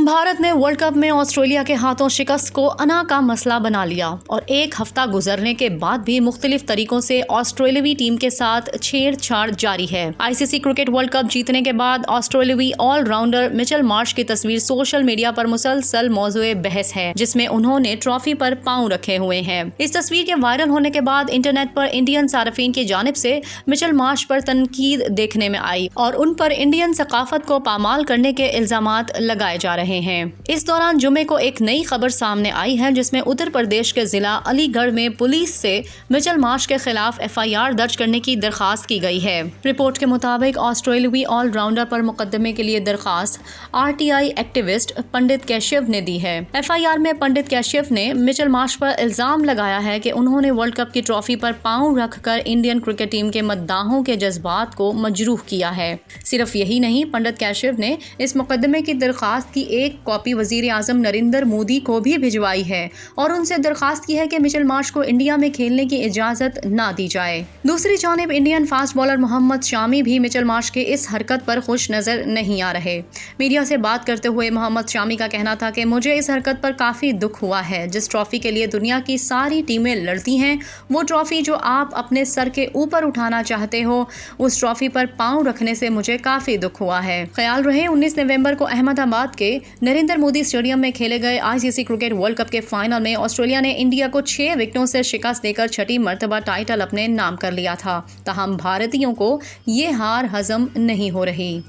تاہم بھارت نے world cup میں آسٹریلیا کے ہاتھوں شکست کو انا کا مسئلہ بنا لیا اور ایک ہفتہ گزرنے کے بعد بھی مختلف طریقوں سے آسٹریلوی ٹیم کے ساتھ چھیڑ چھاڑ جاری ہے۔ آئی سی سی کرکٹ ورلڈ کپ جیتنے کے بعد آسٹریلوی آل راؤنڈر مچل مارش کی تصویر سوشل میڈیا پر مسلسل موضوع بحث ہے، جس میں انہوں نے ٹرافی پر پاؤں رکھے ہوئے ہیں۔ اس تصویر کے وائرل ہونے کے بعد انٹرنیٹ پر انڈین صارفین کی جانب سے مچل مارش پر تنقید دیکھنے میں آئی اور ان پر انڈین ثقافت کو پامال کرنے کے الزامات لگائے جا رہے ہیں۔ اس دوران جمعے کو ایک نئی خبر سامنے آئی ہے، جس میں اتر پردیش کے ضلع علی گڑھ میں پولیس سے مچل مارش کے خلاف FIR درج کرنے کی درخواست کی گئی ہے۔ رپورٹ کے مطابق آسٹریلوی آل راؤنڈر پر مقدمے کے لیے درخواست RTI ایکٹیوسٹ پنڈت کیشیو نے دی ہے۔ FIR میں پنڈت کیشیو نے مچل مارش پر الزام لگایا ہے کہ انہوں نے ورلڈ کپ کی ٹرافی پر پاؤں رکھ کر انڈین کرکٹ ٹیم کے مداحوں کے جذبات کو مجروح کیا ہے۔ صرف یہی نہیں، پنڈت کیشیو نے اس مقدمے کی درخواست کی ایک کاپی وزیر اعظم نریندر مودی کو بھی بھجوائی ہے اور ان سے درخواست کی ہے کہ مچل مارش کو انڈیا میں کھیلنے کی اجازت نہ دی جائے۔ دوسری جانب Indian fast bowler Mohammed Shami بھی مچل مارش کے اس حرکت پر خوش نظر نہیں آ رہے۔ میڈیا سے بات کرتے ہوئے محمد شامی کا کہنا تھا کہ مجھے اس حرکت پر کافی دکھ ہوا ہے۔ جس ٹرافی کے لیے دنیا کی ساری ٹیمیں لڑتی ہیں، وہ ٹرافی جو آپ اپنے سر کے اوپر اٹھانا چاہتے ہو، اس ٹرافی پر پاؤں رکھنے سے مجھے کافی دکھ ہوا ہے۔ خیال رہے 19 نومبر کو احمد آباد کے نریندر مودی اسٹیڈیم میں کھیلے گئے ICC کرکٹ ورلڈ کپ کے فائنل میں آسٹریلیا نے انڈیا کو 6 وکٹوں سے شکست دے کر چھٹی مرتبہ ٹائٹل اپنے نام کر لیا تھا۔ تاہم بھارتیوں کو یہ ہار ہضم نہیں ہو رہی۔